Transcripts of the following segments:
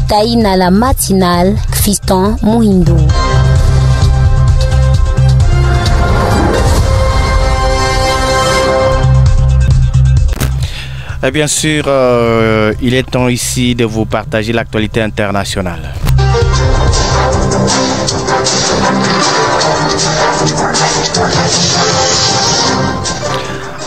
Taïna la matinale, Fiston Muhindo. Et bien sûr, il est temps ici de vous partager l'actualité internationale.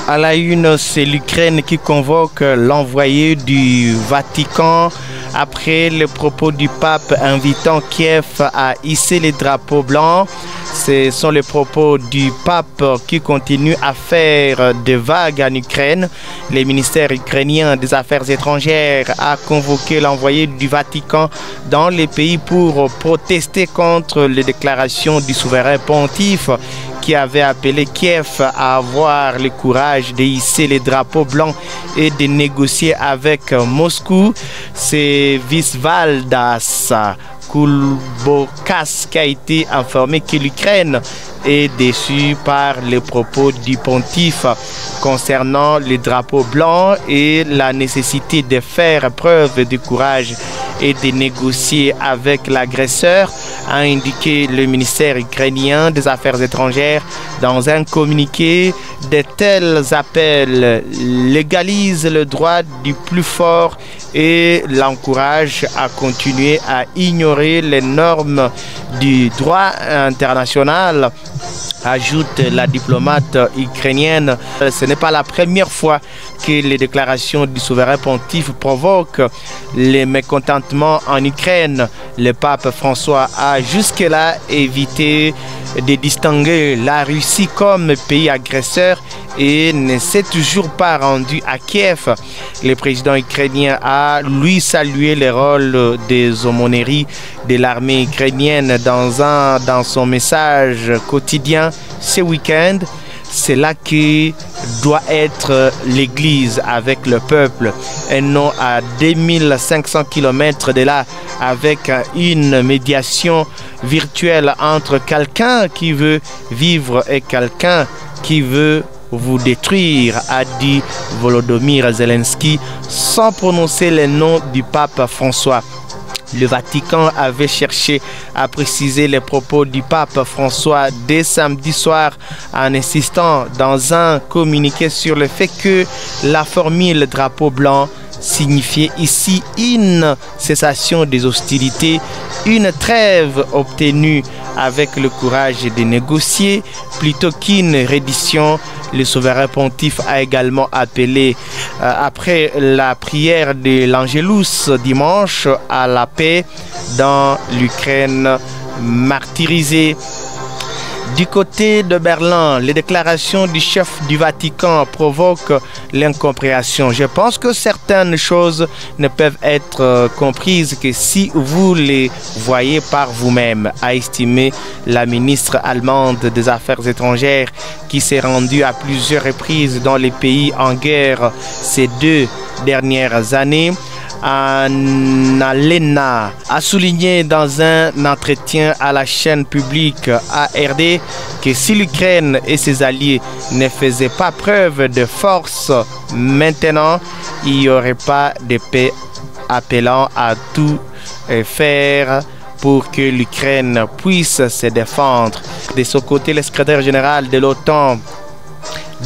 À la une, c'est l'Ukraine qui convoque l'envoyé du Vatican après les propos du pape invitant Kiev à hisser les drapeaux blancs. Ce sont les propos du pape qui continuent à faire des vagues en Ukraine. Le ministère ukrainien des Affaires étrangères a convoqué l'envoyé du Vatican dans les pays pour protester contre les déclarations du souverain pontife qui avait appelé Kiev à avoir le courage de hisser les drapeaux blancs et de négocier avec Moscou. C'est Visvaldas Kulbokas qui a été informé que l'Ukraine est déçue par les propos du pontife concernant les drapeaux blancs et la nécessité de faire preuve de courage et de négocier avec l'agresseur, a indiqué le ministère ukrainien des Affaires étrangères dans un communiqué. De tels appels légalisent le droit du plus fort et l'encouragent à continuer à ignorer les normes du droit international, ajoute la diplomate ukrainienne. Ce n'est pas la première fois que les déclarations du souverain pontife provoquent les mécontentements en Ukraine. Le pape François a jusque-là évité de distinguer la Russie comme pays agresseur et ne s'est toujours pas rendu à Kiev. Le président ukrainien a, lui, salué le rôle des aumôneries de l'armée ukrainienne dans son message quotidien ce week-end. C'est là que doit être l'Église avec le peuple et non à 2500 km de là avec une médiation virtuelle entre quelqu'un qui veut vivre et quelqu'un qui veut vous détruire, a dit Volodymyr Zelensky sans prononcer le nom du pape François. Le Vatican avait cherché à préciser les propos du pape François dès samedi soir en insistant dans un communiqué sur le fait que la formule drapeau blanc signifiait ici une cessation des hostilités, une trêve obtenue avec le courage de négocier plutôt qu'une reddition. Le souverain pontife a également appelé, après la prière de l'Angelus dimanche, à la paix dans l'Ukraine martyrisée. Du côté de Berlin, les déclarations du chef du Vatican provoquent l'incompréhension. Je pense que certaines choses ne peuvent être comprises que si vous les voyez par vous-même, a estimé la ministre allemande des Affaires étrangères qui s'est rendue à plusieurs reprises dans les pays en guerre ces 2 dernières années. Annalena a souligné dans un entretien à la chaîne publique ARD que si l'Ukraine et ses alliés ne faisaient pas preuve de force maintenant, il n'y aurait pas de paix, appelant à tout faire pour que l'Ukraine puisse se défendre. De son côté, le secrétaire général de l'OTAN,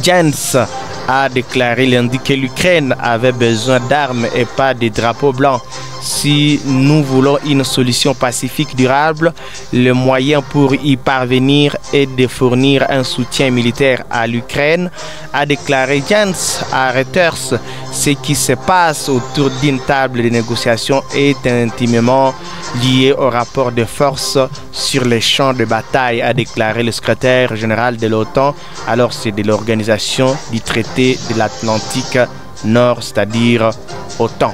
Jens, a déclaré lundi que l'Ukraine avait besoin d'armes et pas de drapeaux blancs. Si nous voulons une solution pacifique durable, le moyen pour y parvenir est de fournir un soutien militaire à l'Ukraine, a déclaré Jens à Reuters. Ce qui se passe autour d'une table de négociation est intimement lié au rapport de force sur les champs de bataille, a déclaré le secrétaire général de l'OTAN. Alors c'est de l'organisation du traité de l'Atlantique Nord, c'est-à-dire OTAN.